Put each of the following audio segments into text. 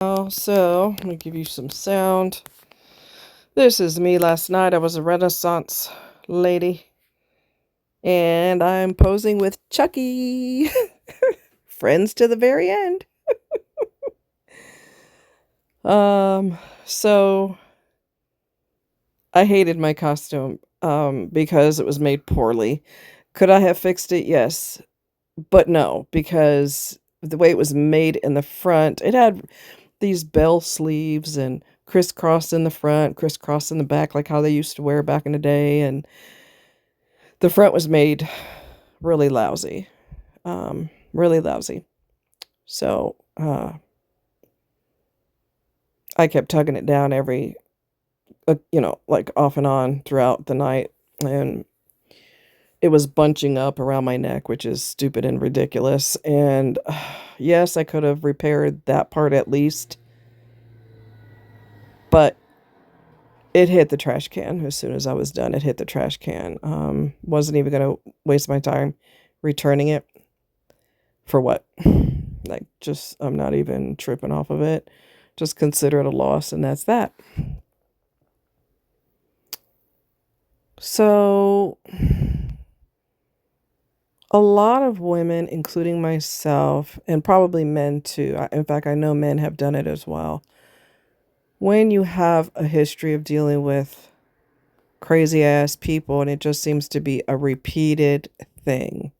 So, let me give you some sound. This is me last night. I was a Renaissance lady. And I'm posing with Chucky. Friends to the very end. So I hated my costume because it was made poorly. Could I have fixed it? Yes. But no, because the way it was made in the front, it had these bell sleeves and crisscross in the front, crisscross in the back, like how they used to wear back in the day. And the front was made really lousy, really lousy. So I kept tugging it down every, like off and on throughout the night. And it was bunching up around my neck, which is stupid and ridiculous. And yes, I could have repaired that part at least, but it hit the trash can as soon as I was done. It hit the trash can. Wasn't even going to waste my time returning it for what? Like, just, I'm not even tripping off of it. Just consider it a loss, and that's that. So, a lot of women, including myself, and probably men too, in fact, I know men have done it as well. When you have a history of dealing with crazy ass people and it just seems to be a repeated thing,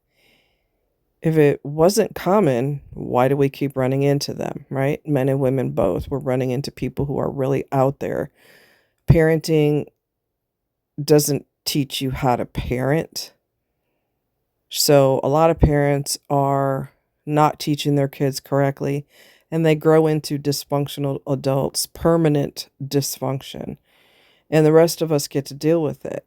if it wasn't common, why do we keep running into them, right? Men and women both. We're running into people who are really out there. Parenting doesn't teach you how to parent. So a lot of parents are not teaching their kids correctly, and they grow into dysfunctional adults, permanent dysfunction. And the rest of us get to deal with it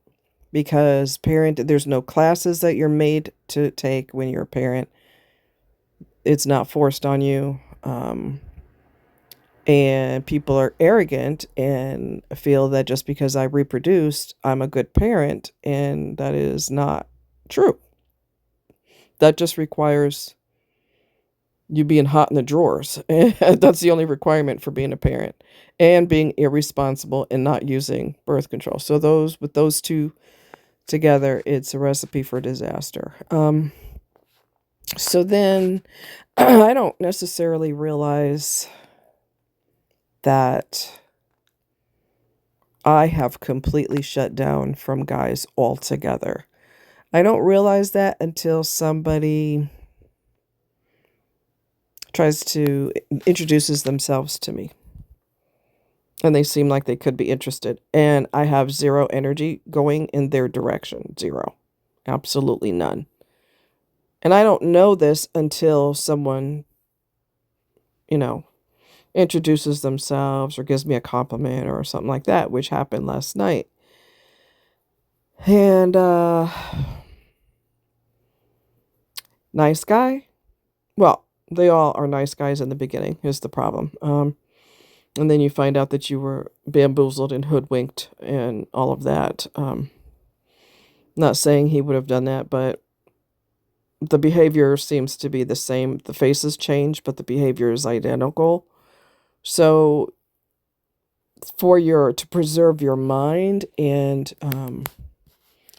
because there's no classes that you're made to take when you're a parent. It's not forced on you. And people are arrogant and feel that just because I reproduced, I'm a good parent. And that is not true. That just requires you being hot in the drawers. That's the only requirement for being a parent, and being irresponsible and not using birth control. So with those two together, it's a recipe for disaster. So then I don't necessarily realize that I have completely shut down from guys altogether. I don't realize that until somebody introduces themselves to me and they seem like they could be interested, and I have zero energy going in their direction. Zero. Absolutely none. And I don't know this until someone, you know, introduces themselves or gives me a compliment or something like that, which happened last night. And nice guy. Well, they all are nice guys in the beginning, is the problem. And then you find out that you were bamboozled and hoodwinked and all of that. Not saying he would have done that, but the behavior seems to be the same. The faces change, but the behavior is identical. So to preserve your mind and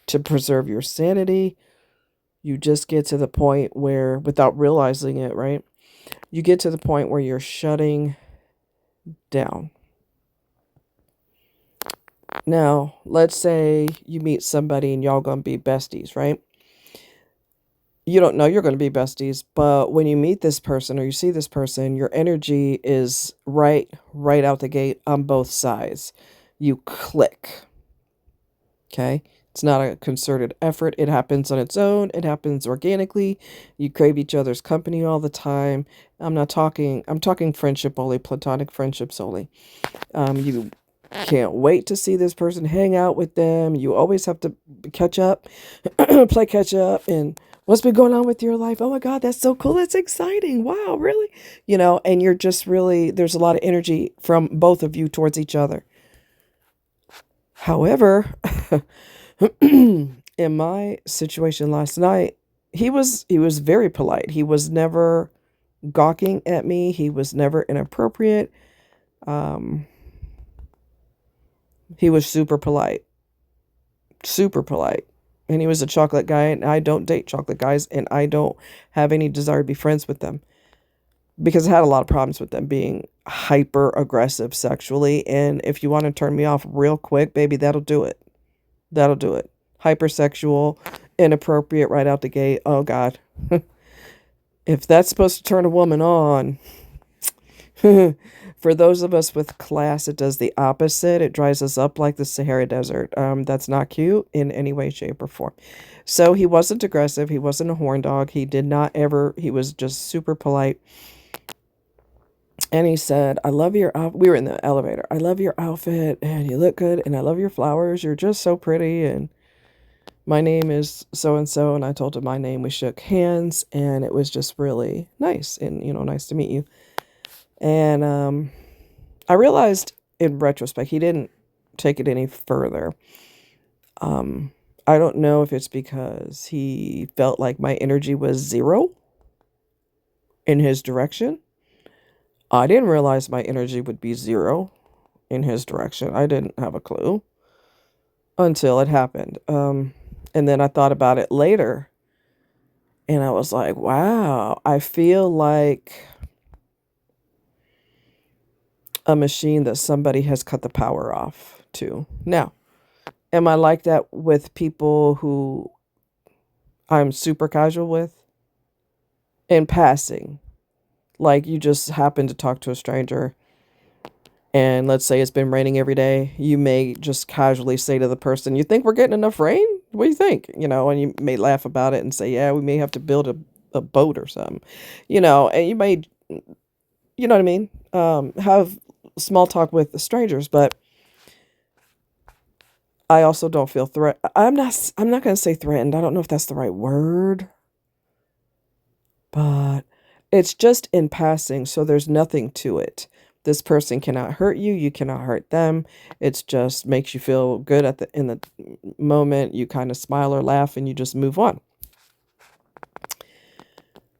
to preserve your sanity, you just get to the point where, without realizing it, right? You get to the point where you're shutting down. Now, let's say you meet somebody and y'all gonna be besties, right? You don't know you're gonna be besties, but when you meet this person or you see this person, your energy is right out the gate on both sides. You click. Okay? It's not a concerted effort. It happens on its own. It happens organically. You crave each other's company all the time. I'm talking friendship only, platonic friendships only. You can't wait to see this person, hang out with them. You always have to catch up, play catch up, and what's been going on with your life? Oh my God, that's so cool. That's exciting. Wow, really? And you're just really, there's a lot of energy from both of you towards each other. However, in my situation last night, he was very polite. He was never gawking at me. He was never inappropriate. Um, he was super polite, super polite. And he was a chocolate guy, and I don't date chocolate guys, and I don't have any desire to be friends with them because I had a lot of problems with them being hyper aggressive sexually. And if you want to turn me off real quick, baby, that'll do it. That'll do it. Hypersexual, inappropriate right out the gate. Oh, God. If that's supposed to turn a woman on, for those of us with class, it does the opposite. It dries us up like the Sahara Desert. That's not cute in any way, shape, or form. So he wasn't aggressive. He wasn't a horn dog. He did not ever, he was just super polite. And he said, I love your outfit. We were in the elevator. I love your outfit and you look good and I love your flowers. You're just so pretty. And my name is so-and-so. And I told him my name. We shook hands and it was just really nice and, nice to meet you. And I realized in retrospect, he didn't take it any further. I don't know if it's because he felt like my energy was zero in his direction. I didn't realize my energy would be zero in his direction. I didn't have a clue until it happened. And then I thought about it later and I was like, wow, I feel like a machine that somebody has cut the power off to. Now, am I like that with people who I'm super casual with? In passing. Like you just happen to talk to a stranger and let's say it's been raining every day. You may just casually say to the person, you think we're getting enough rain? What do you think? And you may laugh about it and say, yeah, we may have to build a boat or something, and you may, you know what I mean? Have small talk with strangers, but I also don't feel I'm not going to say threatened. I don't know if that's the right word, but it's just in passing. So there's nothing to it. This person cannot hurt you. You cannot hurt them. It's just makes you feel good in the moment. You kind of smile or laugh and you just move on.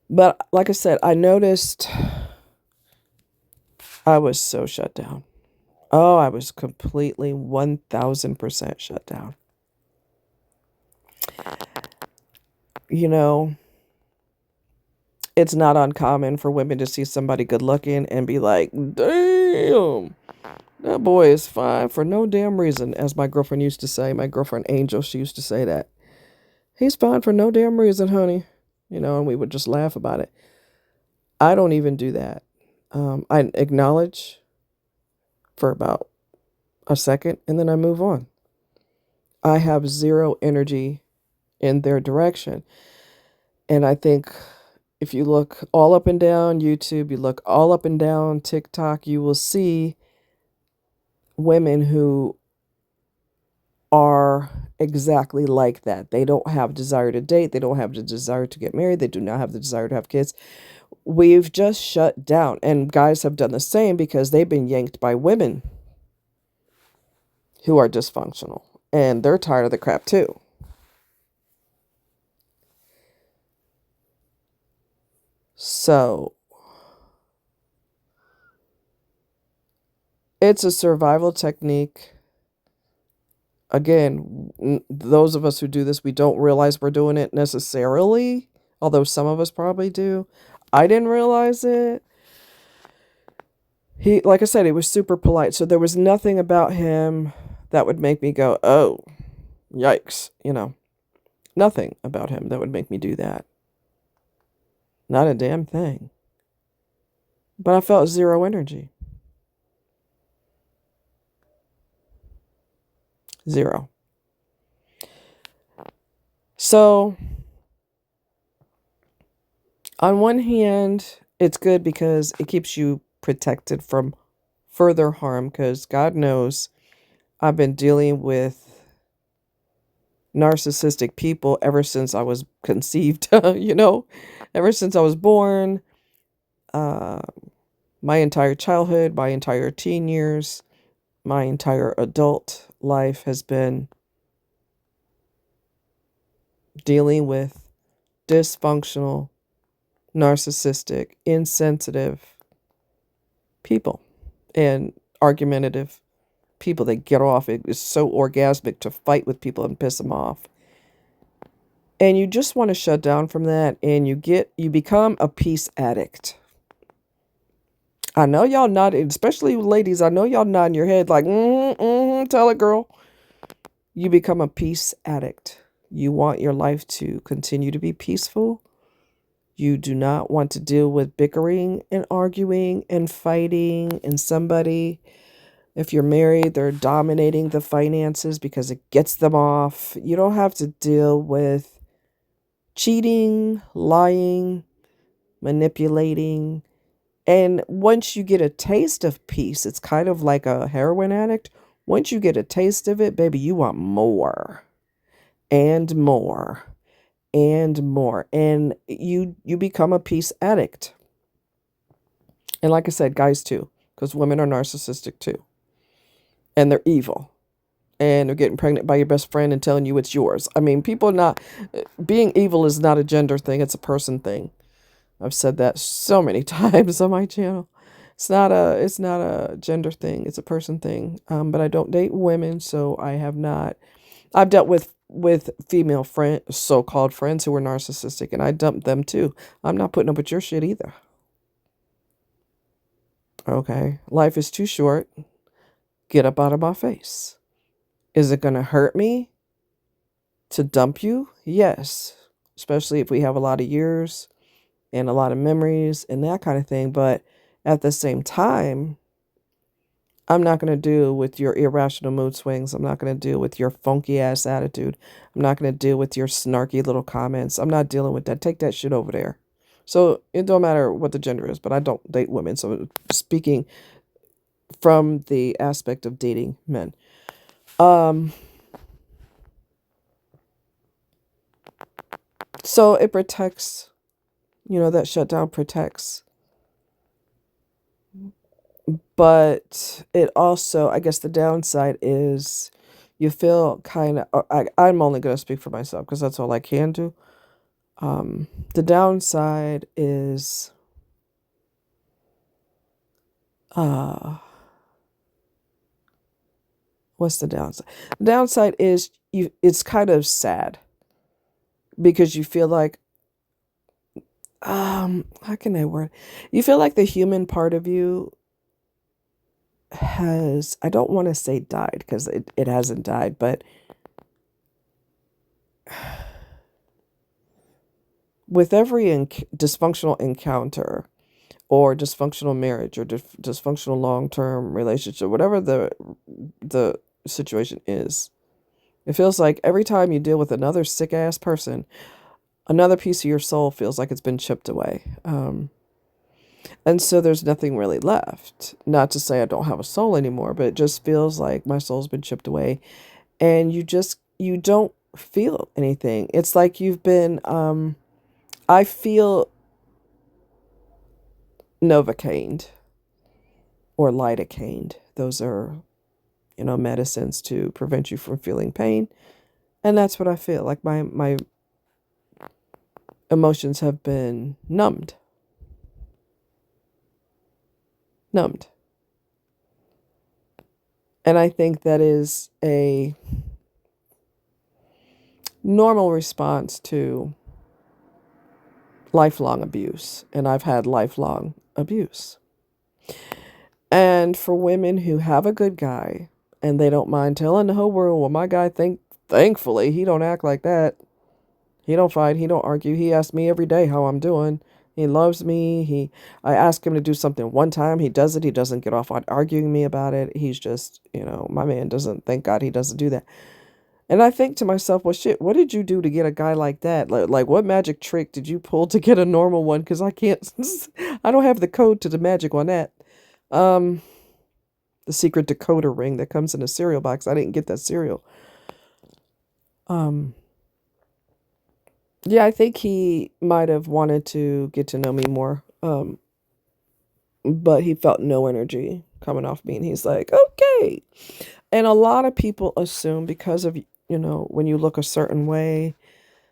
But like I said, I noticed I was so shut down. Oh, I was completely 1000% shut down. It's not uncommon for women to see somebody good looking and be like, damn, that boy is fine for no damn reason. As my girlfriend used to say, my girlfriend Angel, she used to say that. He's fine for no damn reason, honey. And we would just laugh about it. I don't even do that. I acknowledge for about a second and then I move on. I have zero energy in their direction. And I think if you look all up and down YouTube, you look all up and down TikTok, you will see women who are exactly like that. They don't have desire to date. They don't have the desire to get married. They do not have the desire to have kids. We've just shut down. And guys have done the same because they've been yanked by women who are dysfunctional. And they're tired of the crap too. So it's a survival technique. Again, those of us who do this, we don't realize we're doing it necessarily, although some of us probably do. I didn't realize it. Like I said, he was super polite, so there was nothing about him that would make me go, oh, yikes, nothing about him that would make me do that. Not a damn thing. But I felt zero energy. Zero. So, on one hand, it's good because it keeps you protected from further harm because God knows I've been dealing with narcissistic people ever since I was conceived, ever since I was born, my entire childhood, my entire teen years, my entire adult life has been dealing with dysfunctional narcissistic, insensitive people and argumentative people that get off. It is so orgasmic to fight with people and piss them off. And you just want to shut down from that, and you become a peace addict. I know y'all nodding, especially ladies. I know y'all nodding your head like, tell it, girl. You become a peace addict. You want your life to continue to be peaceful. You do not want to deal with bickering and arguing and fighting, and somebody, if you're married, they're dominating the finances because it gets them off. You don't have to deal with cheating, lying, manipulating. And once you get a taste of peace, it's kind of like a heroin addict. Once you get a taste of it, baby, you want more and more and more. And you become a peace addict. And like I said, guys too, because women are narcissistic too. And they're evil. And they're getting pregnant by your best friend and telling you it's yours. I mean, people not being evil is not a gender thing, it's a person thing. I've said that so many times on my channel. It's not a gender thing, it's a person thing. But I don't date women, so I have not. I've dealt with female so-called friends who were narcissistic, and I dumped them too. I'm not putting up with your shit either. Okay, life is too short. Get up out of my face. Is it gonna hurt me to dump you? Yes, especially if we have a lot of years and a lot of memories and that kind of thing. But at the same time, I'm not going to deal with your irrational mood swings. I'm not going to deal with your funky ass attitude. I'm not going to deal with your snarky little comments. I'm not dealing with that. Take that shit over there. So it don't matter what the gender is, but I don't date women. So speaking from the aspect of dating men. So it protects, that shutdown protects. But it also, I guess the downside is you feel kind of, I'm only going to speak for myself because that's all I can do. The downside is, what's the downside? The downside is it's kind of sad because you feel like, how can I word? You feel like the human part of you has, I don't want to say died because it hasn't died, but with every dysfunctional encounter or dysfunctional marriage or dysfunctional long-term relationship, whatever the situation is, it feels like every time you deal with another sick-ass person, another piece of your soul feels like it's been chipped away. And so there's nothing really left. Not to say I don't have a soul anymore, but it just feels like my soul's been chipped away. And you don't feel anything. It's like you've been, I feel Novocaine or lidocaine. Those are, medicines to prevent you from feeling pain. And that's what I feel like. My emotions have been numbed. And I think that is a normal response to lifelong abuse. And I've had lifelong abuse. And for women who have a good guy and they don't mind telling the whole world, well, my guy, thankfully, he don't act like that. He don't fight. He don't argue. He asks me every day how I'm doing. He loves me. I ask him to do something one time. He does it. He doesn't get off on arguing me about it. He's just, my man doesn't, thank God he doesn't do that. And I think to myself, well, shit, what did you do to get a guy like that? Like what magic trick did you pull to get a normal one? Because I can't, I don't have the code to the magic on that. The secret decoder ring that comes in a cereal box. I didn't get that cereal. Yeah, I think he might have wanted to get to know me more. But he felt no energy coming off me, and he's like, okay. And a lot of people assume because of, when you look a certain way,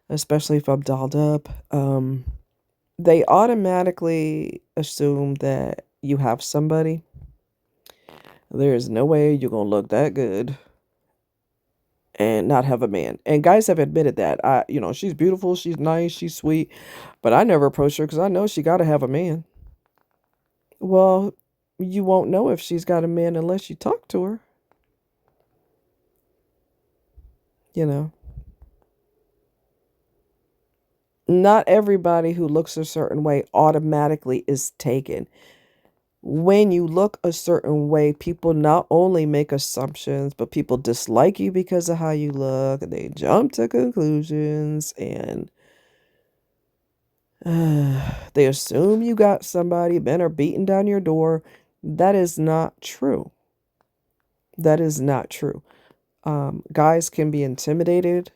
especially if I'm dolled up, they automatically assume that you have somebody. There is no way you're going to look that good and not have a man. And guys have admitted that. She's beautiful, she's nice, she's sweet, but I never approach her because I know she got to have a man. Well, you won't know if she's got a man unless you talk to her. You know, not everybody who looks a certain way automatically is taken. When you look a certain way, people not only make assumptions, but people dislike you because of how you look, and they jump to conclusions, and they assume you got somebody, men are beating down your door. That is not true. That is not true. Guys can be intimidated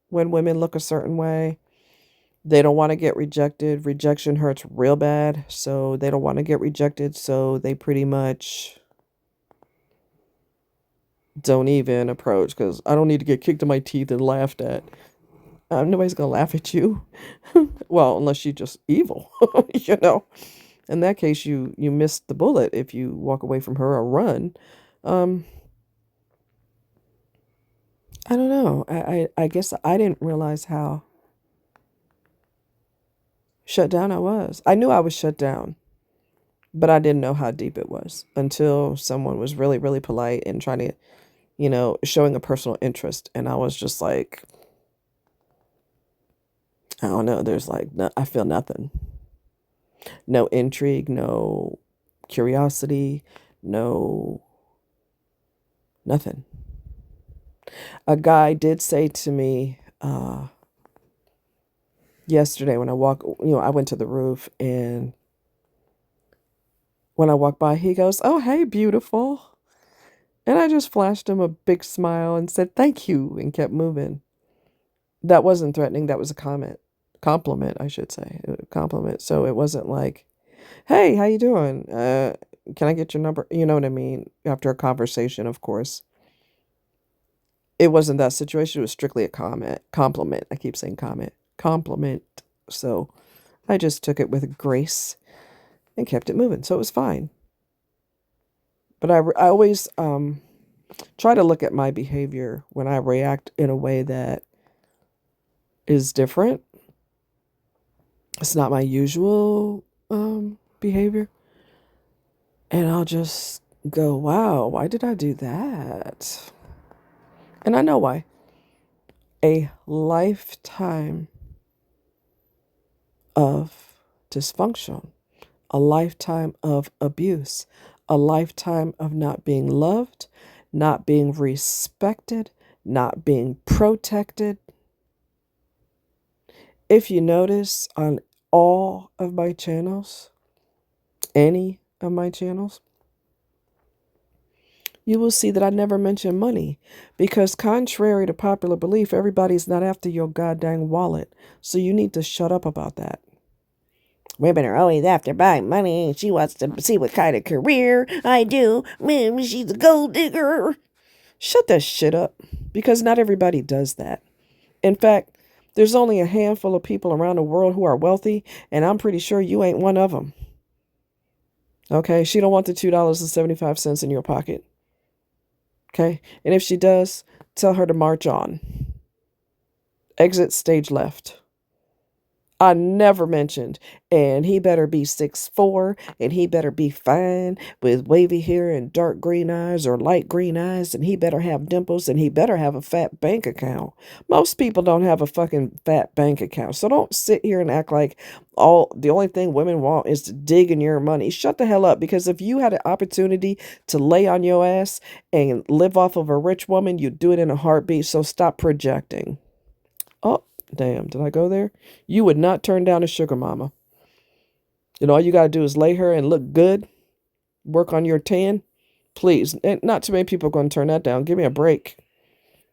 when women look a certain way. They don't want to get rejected. Rejection hurts real bad, so they don't want to get rejected, so they pretty much don't even approach because I don't need to get kicked in my teeth and laughed at. Nobody's going to laugh at you. Well, unless you're just evil, you know. In that case, you missed the bullet if you walk away from her or run. Um, I don't know. I guess I didn't realize how shut down I was. I knew I was shut down, but I didn't know how deep it was until someone was really, really polite and trying to, showing a personal interest. And I was just like, I don't know. There's like, no, I feel nothing. No intrigue, no curiosity, no nothing. A guy did say to me yesterday when I went to the roof, and when I walked by, he goes, "Oh, hey, beautiful." And I just flashed him a big smile and said, "Thank you," and kept moving. That wasn't threatening. That was a compliment, I should say, a compliment. So it wasn't like, "Hey, how you doing? Can I get your number?" You know what I mean? After a conversation, of course. It wasn't that situation. It was strictly a compliment. I keep saying compliment. So I just took it with grace and kept it moving. So it was fine. But I always try to look at my behavior when I react in a way that is different. It's not my usual behavior. And I'll just go, wow, why did I do that? And I know why. A lifetime of dysfunction, a lifetime of abuse, a lifetime of not being loved, not being respected, not being protected. If you notice on all of my channels, any of my channels, you will see that I never mention money because, contrary to popular belief, everybody's not after your goddamn wallet. So you need to shut up about that. Women are always after buying money. She wants to see what kind of career I do. Man, she's a gold digger. Shut that shit up, because not everybody does that. In fact, there's only a handful of people around the world who are wealthy, and I'm pretty sure you ain't one of them. Okay? She don't want the $2.75 in your pocket. Okay? And if she does, tell her to march on. Exit stage left. I never mentioned, and he better be 6'4", and he better be fine with wavy hair and dark green eyes or light green eyes, and he better have dimples, and he better have a fat bank account. Most people don't have a fucking fat bank account, so don't sit here and act like the only thing women want is to dig in your money. Shut the hell up, because if you had an opportunity to lay on your ass and live off of a rich woman, you'd do it in a heartbeat, so stop projecting. Oh, damn, did I go there? You would not turn down a sugar mama. All you got to do is lay her and look good, work on your tan. Please, and not too many people are going to turn that down. Give me a break.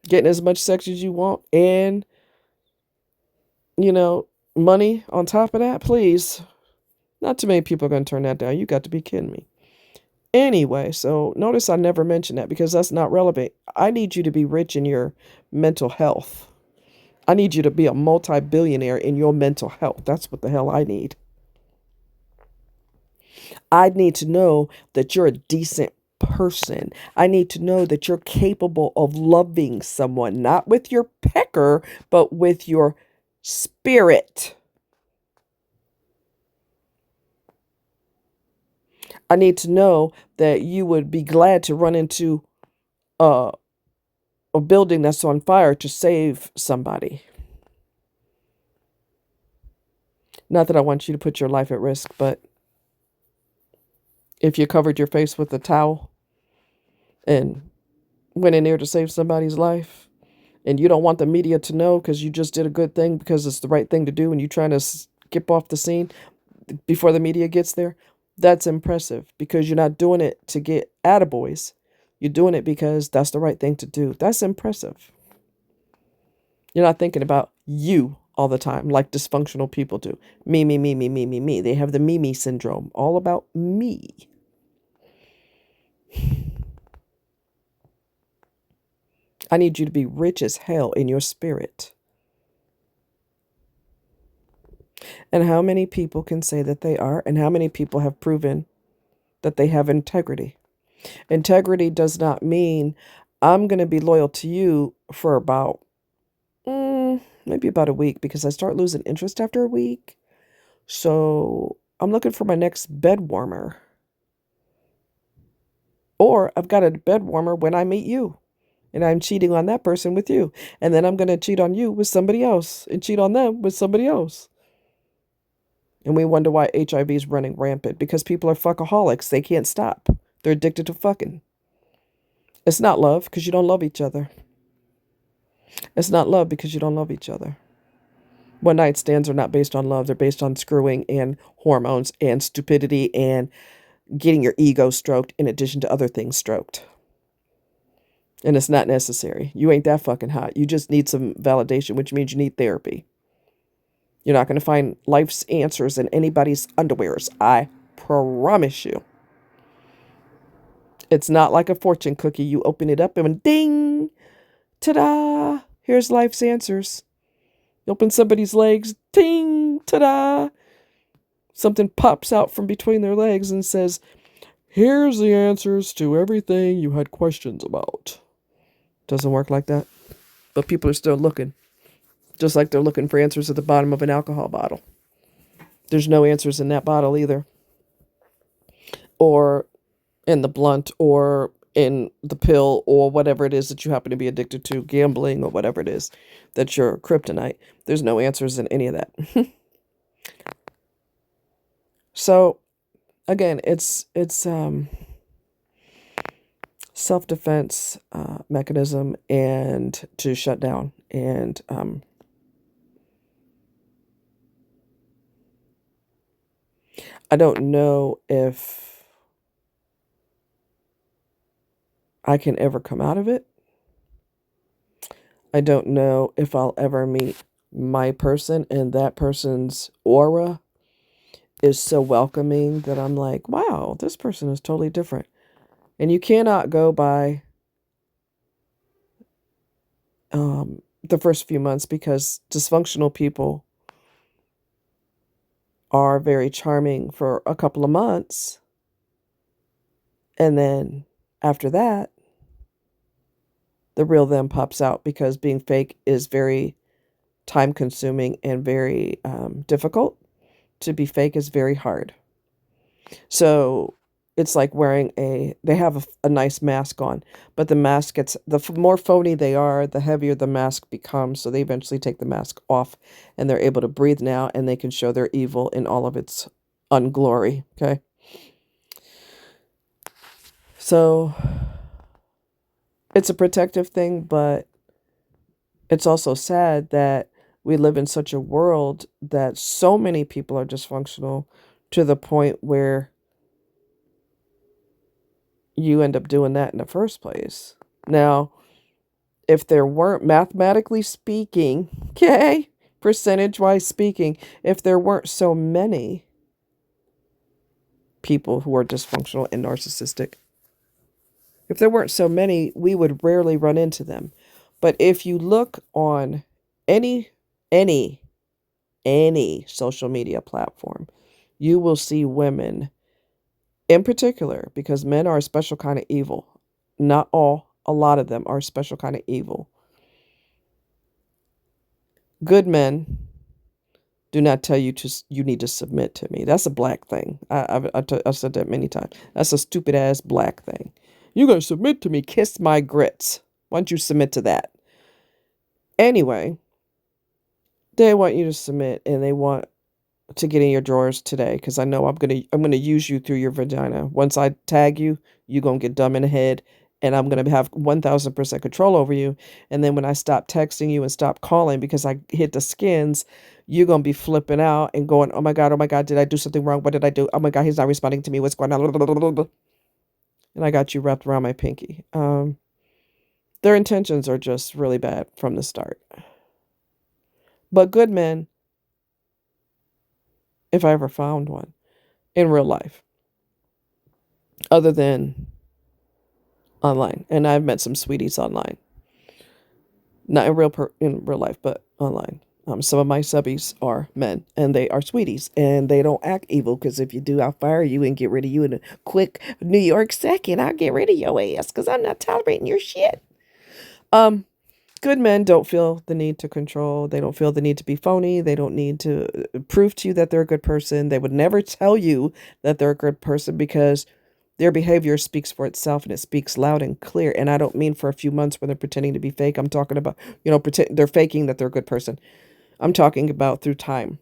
Getting as much sex as you want and, money on top of that, please. Not too many people are going to turn that down. You got to be kidding me. Anyway, so notice I never mentioned that because that's not relevant. I need you to be rich in your mental health. I need you to be a multi-billionaire in your mental health. That's what the hell I need. I need to know that you're a decent person. I need to know that you're capable of loving someone, not with your pecker, but with your spirit. I need to know that you would be glad to run into a, a building that's on fire to save somebody. Not that I want you to put your life at risk, but if you covered your face with a towel and went in there to save somebody's life, and you don't want the media to know because you just did a good thing because it's the right thing to do and you're trying to skip off the scene before the media gets there, that's impressive because you're not doing it to get attaboys. You're doing it because that's the right thing to do. That's impressive. You're not thinking about you all the time like dysfunctional people do. Me, me, me, me, me, me, me. They have the me, me syndrome. All about me. I need you to be rich as hell in your spirit. And how many people can say that they are, and how many people have proven that they have integrity? Integrity does not mean I'm going to be loyal to you for about maybe about a week because I start losing interest after a week. So I'm looking for my next bed warmer. Or I've got a bed warmer when I meet you. And I'm cheating on that person with you. And then I'm going to cheat on you with somebody else. And cheat on them with somebody else. And we wonder why HIV is running rampant. Because people are fuckaholics. They can't stop. They're addicted to fucking. It's not love because you don't love each other. It's not love because you don't love each other. One night stands are not based on love. They're based on screwing and hormones and stupidity and getting your ego stroked in addition to other things stroked. And it's not necessary. You ain't that fucking hot. You just need some validation, which means you need therapy. You're not going to find life's answers in anybody's underwears. I promise you. It's not like a fortune cookie. You open it up and ding, ta-da, here's life's answers. You open somebody's legs, ding, ta-da. Something pops out from between their legs and says, here's the answers to everything you had questions about. Doesn't work like that. But people are still looking. Just like they're looking for answers at the bottom of an alcohol bottle. There's no answers in that bottle either. Or in the blunt, or in the pill, or whatever it is that you happen to be addicted to, gambling, or whatever it is that's your kryptonite. There's no answers in any of that. So, again, it's self-defense mechanism and to shut down. And I don't know if I can ever come out of it. I don't know if I'll ever meet my person and that person's aura is so welcoming that I'm like, wow, this person is totally different. And you cannot go by the first few months because dysfunctional people are very charming for a couple of months. And then after that, the real them pops out because being fake is very time consuming and very difficult. To be fake is very hard. So it's like wearing they have a nice mask on, but the mask gets, the more phony they are, the heavier the mask becomes. So they eventually take the mask off and they're able to breathe now and they can show their evil in all of its unglory. Okay. So it's a protective thing, but it's also sad that we live in such a world that so many people are dysfunctional to the point where you end up doing that in the first place. Now, if there weren't, mathematically speaking, okay, percentage-wise speaking, if there weren't so many people who are dysfunctional and narcissistic, if there weren't so many, we would rarely run into them. But if you look on any social media platform, you will see women in particular, because men are a special kind of evil. Not all, a lot of them are a special kind of evil. Good men do not tell you you need to submit to me. That's a black thing. I've said that many times. That's a stupid ass black thing. You gotta submit to me. Kiss my grits. Why don't you submit to that? Anyway, they want you to submit, and they want to get in your drawers today because I know I'm gonna use you through your vagina. Once I tag you, you gonna get dumb in the head, and I'm gonna have 1,000% control over you. And then when I stop texting you and stop calling because I hit the skins, you're gonna be flipping out and going, oh my god, did I do something wrong? What did I do? Oh my god, he's not responding to me. What's going on? And I got you wrapped around my pinky. Their intentions are just really bad from the start. But good men, if I ever found one in real life, other than online, and I've met some sweeties online, not in real life, but online. Some of my subbies are men, and they are sweeties, and they don't act evil. Because if you do, I'll fire you and get rid of you in a quick New York second. I'll get rid of your ass because I'm not tolerating your shit. Um, Good men don't feel the need to control. They don't feel the need to be phony. They don't need to prove to you that they're a good person. They would never tell you that they're a good person because their behavior speaks for itself and it speaks loud and clear. And I don't mean for a few months when they're pretending to be fake. I'm talking about, they're faking that they're a good person. I'm talking about through time.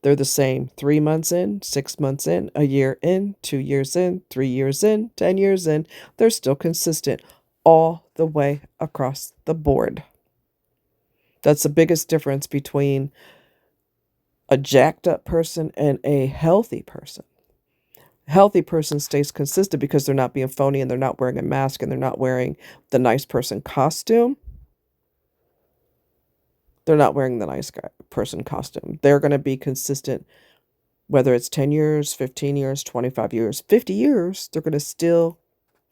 They're the same 3 months in, 6 months in, a year in, 2 years in, 3 years in, 10 years in. They're still consistent all the way across the board. That's the biggest difference between a jacked up person and a healthy person. A healthy person stays consistent because they're not being phony and they're not wearing a mask and they're not wearing the nice person costume. They're not wearing the nice guy person costume. They're going to be consistent whether it's 10 years, 15 years, 25 years, 50 years. They're going to still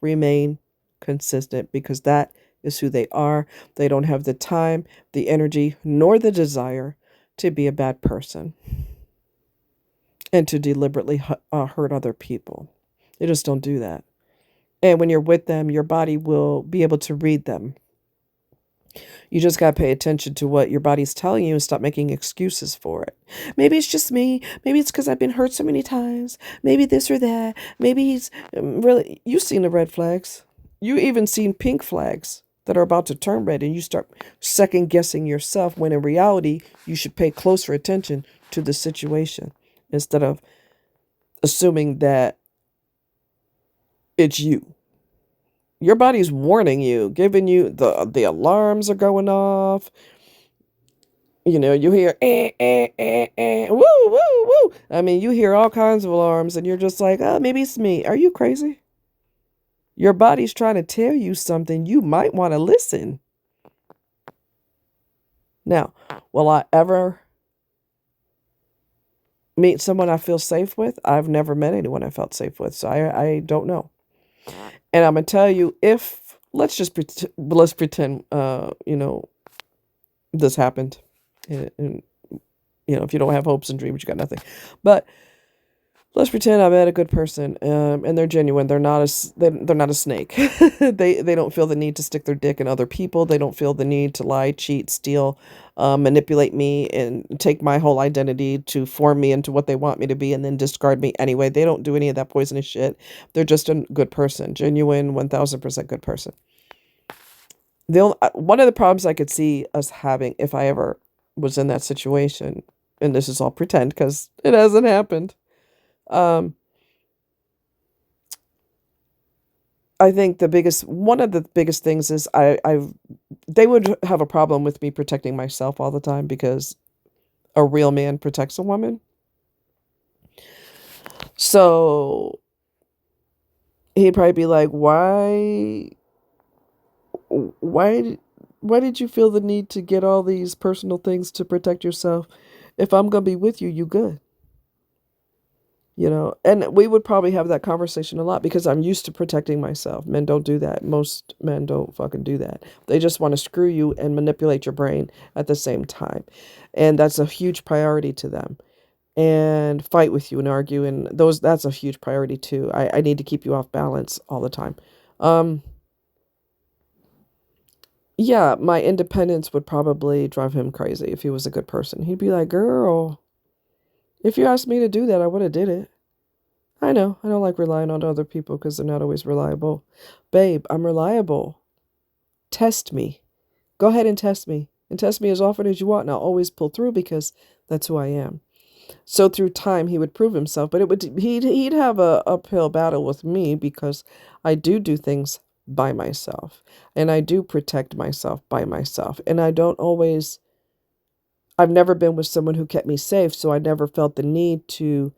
remain consistent because that is who they are. They don't have the time, the energy, nor the desire to be a bad person and to deliberately hurt other people. They just don't do that. And when you're with them, your body will be able to read them. You just got to pay attention to what your body's telling you and stop making excuses for it. Maybe it's just me. Maybe it's because I've been hurt so many times. Maybe this or that. Maybe he's really. You've seen the red flags. You even seen pink flags that are about to turn red, and you start second guessing yourself when in reality, you should pay closer attention to the situation instead of assuming that it's you. Your body's warning you, giving you the alarms are going off. You hear woo, woo, woo. I mean, you hear all kinds of alarms and you're just like, oh, maybe it's me. Are you crazy? Your body's trying to tell you something. You might want to listen. Now, will I ever meet someone I feel safe with? I've never met anyone I felt safe with, so I don't know. And I'm gonna tell you, if let's pretend, this happened, and if you don't have hopes and dreams, you got nothing. But let's pretend I met a good person, and they're genuine. They're not a snake. They don't feel the need to stick their dick in other people. They don't feel the need to lie, cheat, steal, manipulate me, and take my whole identity to form me into what they want me to be, and then discard me anyway. They don't do any of that poisonous shit. They're just a good person, genuine, 1,000% good person. One of the problems I could see us having if I ever was in that situation, and this is all pretend because it hasn't happened. I think one of the biggest things is they would have a problem with me protecting myself all the time because a real man protects a woman. So he'd probably be like, why did you feel the need to get all these personal things to protect yourself? If I'm going to be with you, you good. And we would probably have that conversation a lot because I'm used to protecting myself. Men don't do that. Most men don't fucking do that. They just want to screw you and manipulate your brain at the same time. And that's a huge priority to them. and fight with you and argue. And that's a huge priority too. I need to keep you off balance all the time. Um, yeah, my independence would probably drive him crazy if he was a good person. He'd be like, girl, if you asked me to do that, I would have did it. I know, I don't like relying on other people because they're not always reliable. Babe, I'm reliable. Test me. Go ahead and test me. And test me as often as you want, and I'll always pull through because that's who I am. So through time, he would prove himself, but he'd have a uphill battle with me because I do things by myself, and I do protect myself by myself, and I don't always. I've never been with someone who kept me safe, so I never felt the need to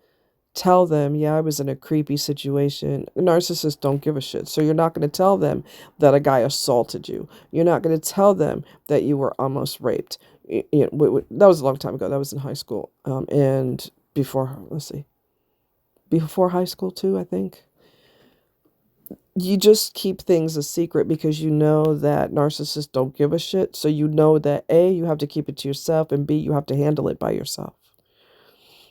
tell them, yeah, I was in a creepy situation. Narcissists don't give a shit. So you're not going to tell them that a guy assaulted you. You're not going to tell them that you were almost raped. That was a long time ago. That was in high school. And before, let's see, before high school too, I think. You just keep things a secret because you know that narcissists don't give a shit. So you know that A, you have to keep it to yourself, and B, you have to handle it by yourself.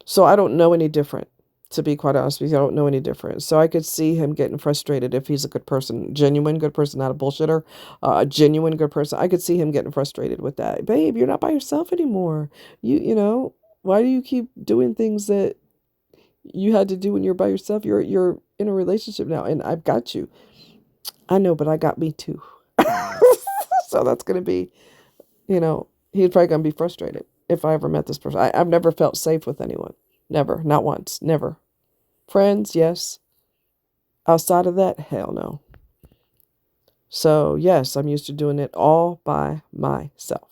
So I don't know any different. To be quite honest with you, I don't know any different. So I could see him getting frustrated if he's a good person, genuine good person, not a bullshitter, a genuine good person. I could see him getting frustrated with that. Babe, you're not by yourself anymore. You know, why do you keep doing things that you had to do when you're by yourself? You're in a relationship now, and I've got you. I know, but I got me too. So that's gonna be, he's probably gonna be frustrated if I ever met this person. I've never felt safe with anyone. Never, not once, never. Friends, yes. Outside of that, hell no. So, yes, I'm used to doing it all by myself.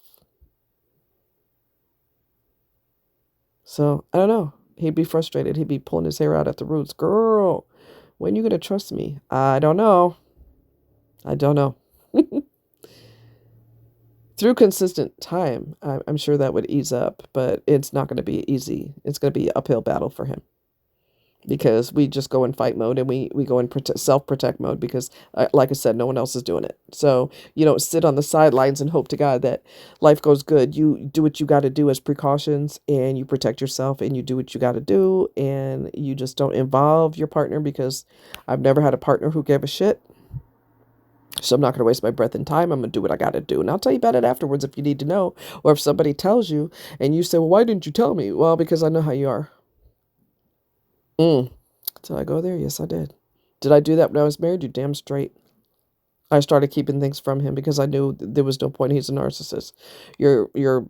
So, I don't know. He'd be frustrated. He'd be pulling his hair out at the roots. Girl, when you going to trust me? I don't know. I don't know. Through consistent time, I'm sure that would ease up, but it's not going to be easy. It's going to be an uphill battle for him, because we just go in fight mode, and we go in self-protect mode because, like I said, no one else is doing it. So you don't sit on the sidelines and hope to God that life goes good. You do what you got to do as precautions, and you protect yourself, and you do what you got to do, and you just don't involve your partner, because I've never had a partner who gave a shit. So I'm not going to waste my breath and time. I'm going to do what I got to do. And I'll tell you about it afterwards if you need to know. Or if somebody tells you and you say, well, why didn't you tell me? Well, because I know how you are. Did I go there? Yes, I did. Did I do that when I was married? You damn straight. I started keeping things from him because I knew there was no point. He's a narcissist. You're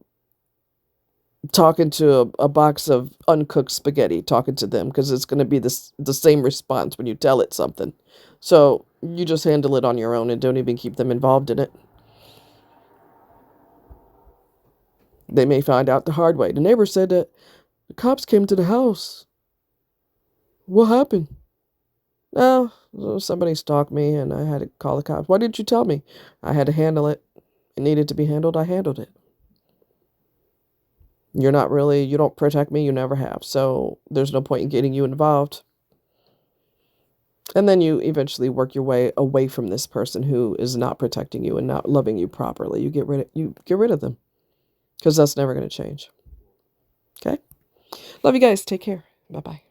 talking to a box of uncooked spaghetti, talking to them, because it's going to be the same response when you tell it something. So you just handle it on your own and don't even keep them involved in it. They may find out the hard way. The neighbor said that the cops came to the house. What happened? Oh, somebody stalked me and I had to call the cops. Why didn't you tell me? I had to handle it. It needed to be handled. I handled it. You don't protect me. You never have. So there's no point in getting you involved. And then you eventually work your way away from this person who is not protecting you and not loving you properly. You get rid of them, because that's never going to change. Okay? Love you guys. Take care. Bye-bye.